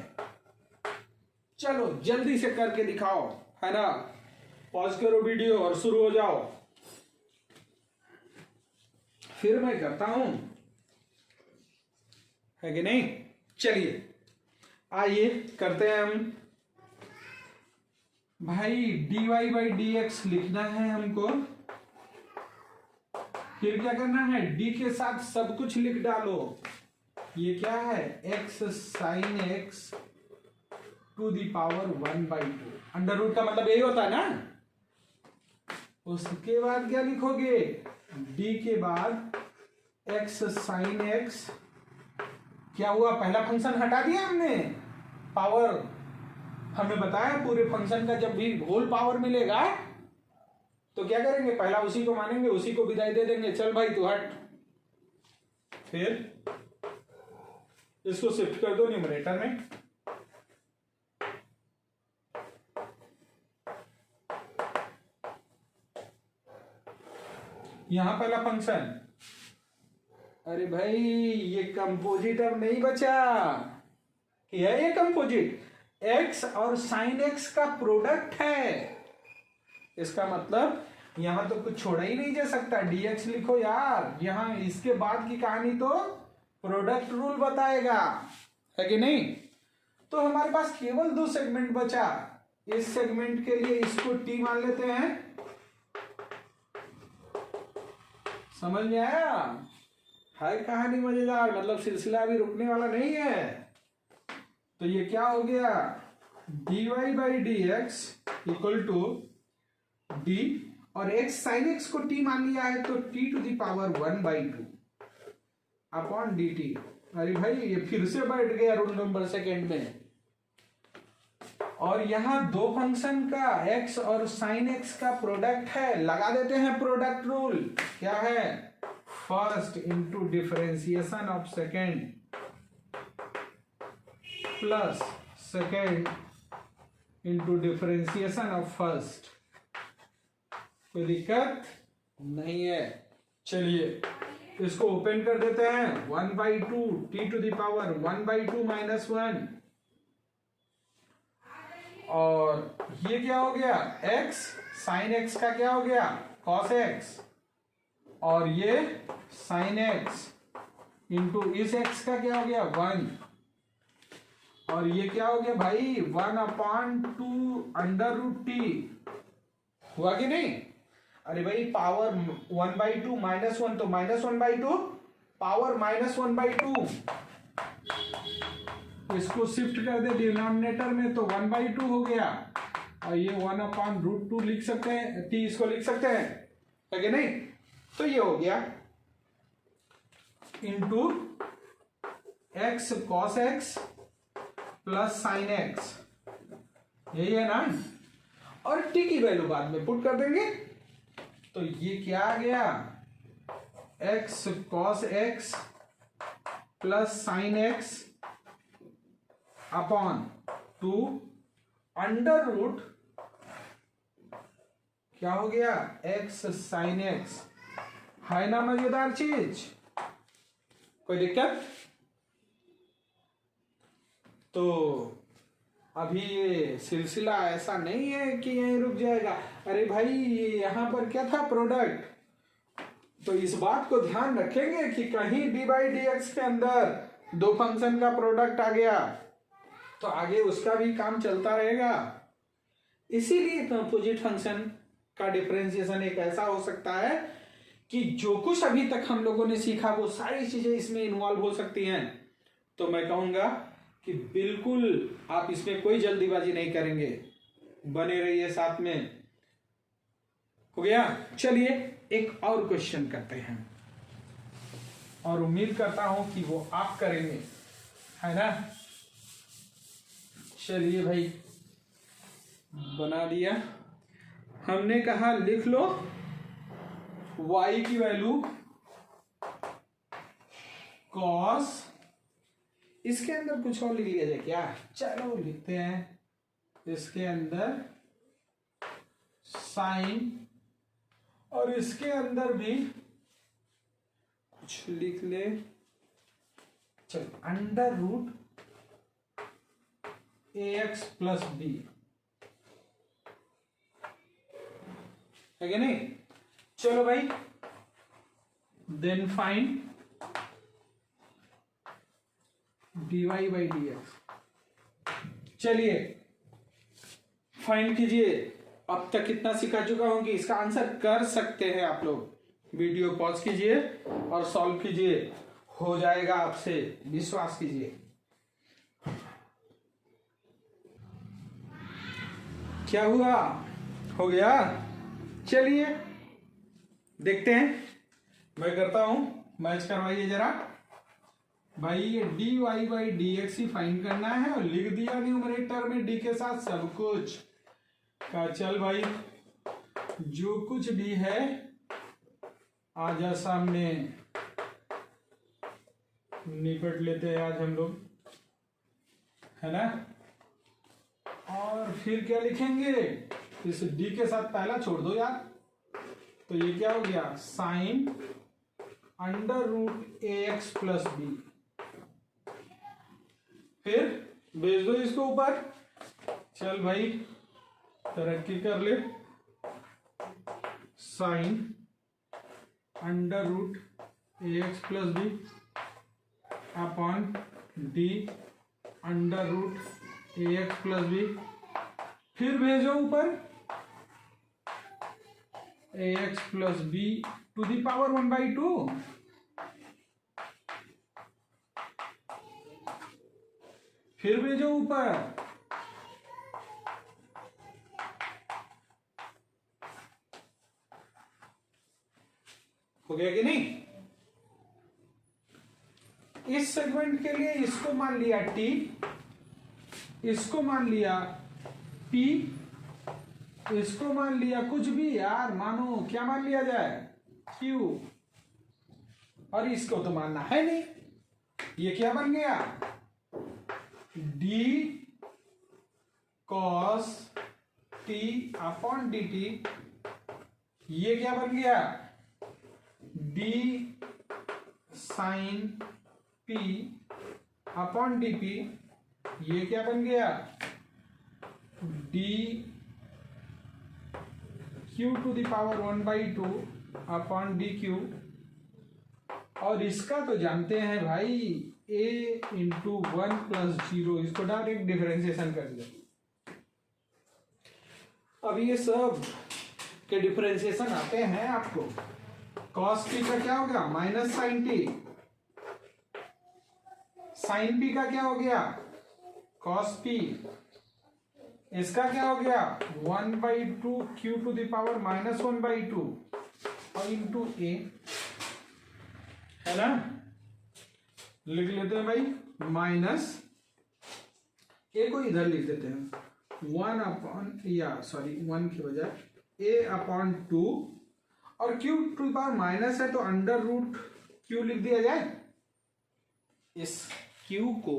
Speaker 1: चलो जल्दी से करके दिखाओ, है ना? पॉज करो वीडियो और शुरू हो जाओ, फिर मैं करता हूं, है कि नहीं? चलिए आइए करते हैं हम। भाई dy/dx लिखना है हमको, फिर क्या करना है, d के साथ सब कुछ लिख डालो। ये क्या है, x sin x to the power 1/2। Under root का मतलब यही होता है ना। उसके बाद क्या लिखोगे, d के बाद x sin x, क्या हुआ, पहला फंक्शन हटा दिया हमने, पावर। हमने बताया पूरे फंक्शन का जब भी होल पावर मिलेगा तो क्या करेंगे, पहला उसी को मानेंगे, उसी को विदाई दे देंगे, चल भाई तू हट। फिर इसको शिफ्ट कर दो न्यूमरेटर में, यहां पहला फंक्शन। अरे भाई ये कंपोजिट अब नहीं बचा, ये कंपोजिट x और sin x का प्रोडक्ट है। इसका मतलब यहां तो कुछ छोड़ा ही नहीं जा सकता, dx लिखो यार। यहां इसके बाद की कहानी तो प्रोडक्ट रूल बताएगा, है कि नहीं? तो हमारे पास केवल 2 सेगमेंट बचा। इस सेगमेंट के लिए इसको t मान लेते हैं। समझ में आया? है कहानी मजेदार, मतलब सिलसिला अभी रुकने वाला नहीं है। तो ये क्या हो गया, dy/dx इक्वल टू d, और x sin x को t मान लिया है तो t to the power 1/2 upon dt। अरे भाई ये फिर से बैठ गया रूल नंबर सेकेंड में। और यहां 2 फंक्शन का x और sin x का प्रोडक्ट है, लगा देते हैं प्रोडक्ट रूल। क्या है, first into differentiation of second plus second into differentiation of first. कोई दिक्कत नहीं है। चलिए इसको ओपन कर देते हैं, 1/2 t to the power 1/2 - 1, और ये क्या हो गया, x sin x का क्या हो गया, cos x, और ये sin x इंटू इस x का क्या हो गया 1, और ये क्या हो गया भाई 1/2 √t। हुआ कि नहीं? अरे भाई पावर 1/2 - 1 तो -1/2, पावर -1/2। इसको शिफ्ट कर दे डिनोमिनेटर में तो 1/2 हो गया, और ये 1/√2 लिख सकते हैं, t इसको लिख सकते हैं, है कि नहीं? तो ये हो गया into x cos x plus sin x, यही है ना? और t की वैल्यू बाद में पुट कर देंगे। तो ये क्या आ गया, x cos x plus sin x upon 2 √ क्या हो गया, x sin x। है ना मजेदार चीज? कोई दिक्कत? तो अभी ये सिलसिला ऐसा नहीं है कि यहीं रुक जाएगा। अरे भाई यहां पर क्या था, प्रोडक्ट। तो इस बात को ध्यान रखेंगे कि कहीं dy/dx के अंदर 2 फंक्शन का प्रोडक्ट आ गया तो आगे उसका भी काम चलता रहेगा। इसीलिए कंपोजिट फंक्शन का डिफरेंशिएशन एक ऐसा हो सकता है कि जो कुछ अभी तक हम लोगों ने सीखा वो सारी चीजें इसमें इन्वॉल्व हो सकती हैं। तो मैं कहूंगा कि बिल्कुल आप इसमें कोई जल्दीबाजी नहीं करेंगे, बने रहिए साथ में। हो गया। चलिए एक और क्वेश्चन करते हैं और उम्मीद करता हूं कि वो आप करेंगे, है ना। चलिए भाई, बना दिया। हमने कहा लिख लो y की वैल्यू cos, इसके अंदर कुछ और लिख लिया जाए क्या? चलो लिखते हैं, इसके अंदर साइन और इसके अंदर भी कुछ लिख ले। चलो under root ax plus b, है क्या नहीं? चलो भाई, then find dy by dx। चलिए फाइंड कीजिए। अब तक कितना सिखा चुका हूं कि इसका आंसर कर सकते हैं आप लोग। वीडियो पॉज कीजिए और सॉल्व कीजिए, हो जाएगा आपसे, विश्वास कीजिए। क्या हुआ? हो गया। चलिए देखते हैं, मैं करता हूं, मैच करवाइए जरा भाई। ये dy by dx he find करना है और लिख दिया न्यूमरेटर में d के साथ सब कुछ का। चल भाई, जो कुछ भी है आजा सामने, निपट लेते हैं आज हम लोग, है ना। और फिर क्या लिखेंगे? इस d के साथ पहला छोड़ दो यार, तो ये क्या हो गया? Sine under root ax plus b. फिर भेज दो इसको ऊपर। चल भाई तरक्की कर ले। Sine under root ax plus b upon d under root ax plus b. फिर भेजो ऊपर ax plus b to the power 1/2। फिर भेजो ऊपर हो गया कि नहीं? इस सेगमेंट के लिए इसको मान लिया t, इसको मान लिया p, इसको मान लिया कुछ भी यार, मानो क्या मान लिया जाए? q। और इसको तो मानना है नहीं। ये क्या बन गया? d cos t upon dt। ये क्या बन गया? d sin p upon dp। ये क्या बन गया? d q to the power 1/2 upon dq। और इसका तो जानते हैं भाई, a इंटू 1 प्लस 0, इसको डायरेक्ट डिफरेंशिएशन कर दिया। अब ये सब के डिफरेंशिएशन आते हैं आपको। cos p का क्या हो गया? Minus sine t. साइन p का क्या हो गया? cos p। इसका क्या हो गया? 1/2 q to the power minus 1/2 और इंटू a, है ना। लिख लेते हैं भाई, माइनस a को इधर लिख देते हैं 1 अपॉन, या सॉरी 1 की बजाय a अपॉन 2, और q to the power minus है तो अंडर रूट q लिख दिया जाए। इस q को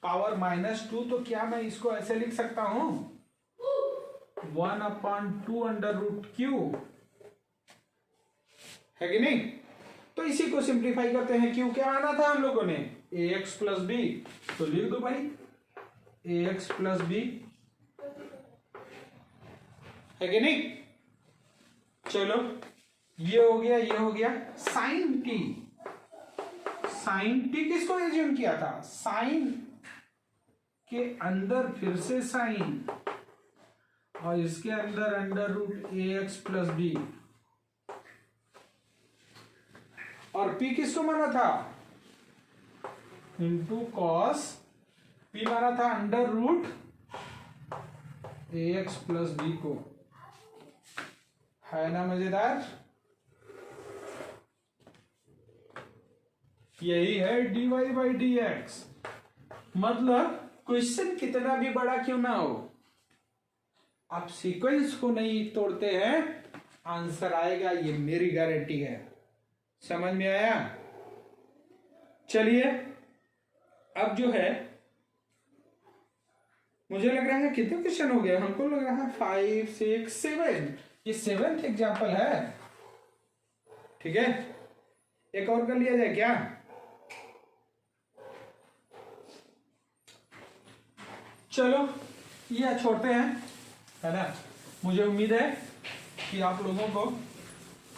Speaker 1: पावर -2, तो क्या मैं इसको ऐसे लिख सकता हूं? 1/2 अंडर रूट q, है कि नहीं? तो इसी को सिंप्लीफाई करते हैं। q क्या आना था हम लोगों ने? ax plus b. तो लिख दो भाई ax प्लस बी, है कि नहीं? चलो ये हो गया, ये हो गया। साइन टी, साइन टी किसको एज्यूम किया था? साइन के अंदर फिर से साइन और इसके अंदर under root ax plus b. और p किसको माना था? इंटू कॉस, p माना था under root ax plus b को, है ना मजेदार? यही है dy बाई dx। मतलब क्वेश्चन कितना भी बड़ा क्यों ना हो, आप सीक्वेंस को नहीं तोड़ते हैं, आंसर आएगा, ये मेरी गारंटी है। समझ में आया? चलिए अब जो है, मुझे लग रहा है कितने क्वेश्चन हो गए, हमको लग रहा है 5 6 7, ये 7th एग्जाम्पल है। ठीक है, एक और कर लिया जाए क्या? चलो ये छोड़ते हैं, है ना? मुझे उम्मीद है कि आप लोगों को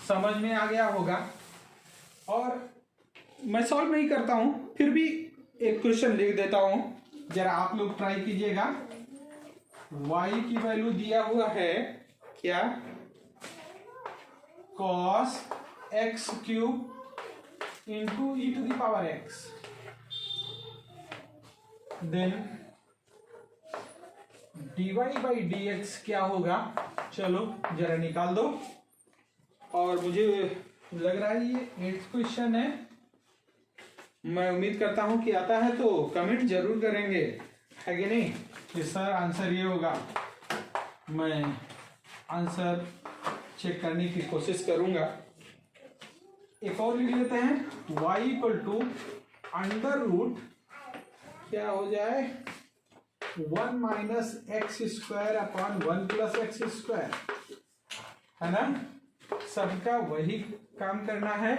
Speaker 1: समझ में आ गया होगा, और मैं सॉल्व नहीं करता हूं, फिर भी एक क्वेश्चन लिख देता हूं, जरा आप लोग ट्राई कीजिएगा। y की वैल्यू दिया हुआ है क्या? cos x cube into e to the power x, then dy by dx क्या होगा? चलो जरा निकाल दो। और मुझे लग रहा है ये 8th क्वेश्चन है, मैं उम्मीद करता हूं कि आता है तो कमेंट जरूर करेंगे, है कि नहीं? कि सर आंसर ये होगा। मैं आंसर चेक करने की कोशिश करूंगा। एक और लिख लेते हैं, y equal to under root क्या हो जाए, 1 minus x square upon 1 plus x square, है ना? सबका वही काम करना है,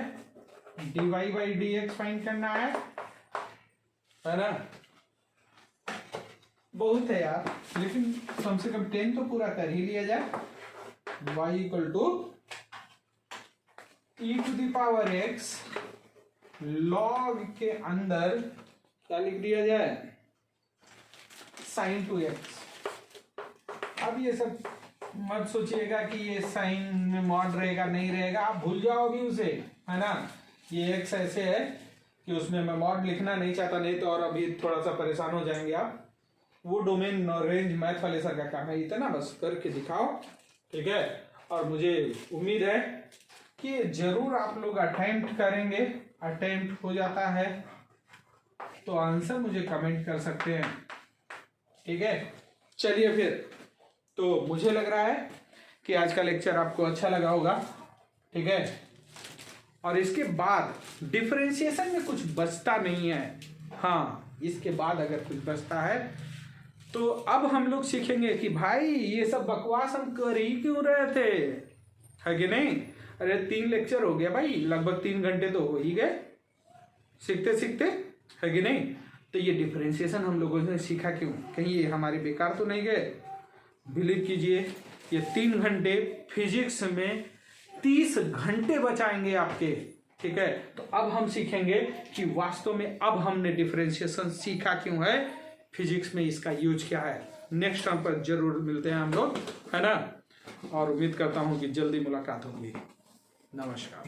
Speaker 1: dy बाई dx फाइंड करना है ना? बहुत है यार, लेकिन कम से कम 10 तो पूरा कर ही लिया जाए। y equal to e to the power x log के अंदर क्या लिख दिया जाए, साइन 2x। अब ये सब मत सोचिएगा कि ये साइन में मॉड रहेगा नहीं रहेगा, आप भूल जाओ भी उसे, है ना? ये x ऐसे है कि उसमें मैं मॉड लिखना नहीं चाहता, नहीं तो और अभी थोड़ा सा परेशान हो जाएंगे आप। वो डोमेन रेंज मैथ वाले सर का काम है, इतना बस करके दिखाओ, ठीक है? और मुझे उम्मीद है कि जरूर आप लोग अटेम्प्ट करेंगे। अटेम्प्ट हो जाता है तो आंसर मुझे कमेंट कर सकते हैं, ठीक है? चलिए फिर, तो मुझे लग रहा है कि आज का लेक्चर आपको अच्छा लगा होगा, ठीक है? और इसके बाद डिफरेंशिएशन में कुछ बचता नहीं है। हाँ, इसके बाद अगर कुछ बचता है तो अब हम लोग सीखेंगे कि भाई ये सब बकवास हम कर ही क्यों रहे थे, है कि नहीं? अरे 3 लेक्चर हो गया भाई, लगभग 3 घंटे तो हो ही गए सीखते सीखते, है कि नहीं? तो ये डिफरेंशिएशन हम लोगों ने सीखा क्यों, कहीं ये हमारे बेकार तो नहीं गए? बिलीव कीजिए, ये 3 घंटे फिजिक्स में 30 घंटे बचाएंगे आपके, ठीक है? तो अब हम सीखेंगे कि वास्तव में अब हमने डिफरेंशिएशन सीखा क्यों है, फिजिक्स में इसका यूज क्या है। नेक्स्ट टाइम पर जरूर मिलते हैं हम लोग, है ना? और उम्मीद करता हूं कि जल्दी मुलाकात होगी। नमस्कार।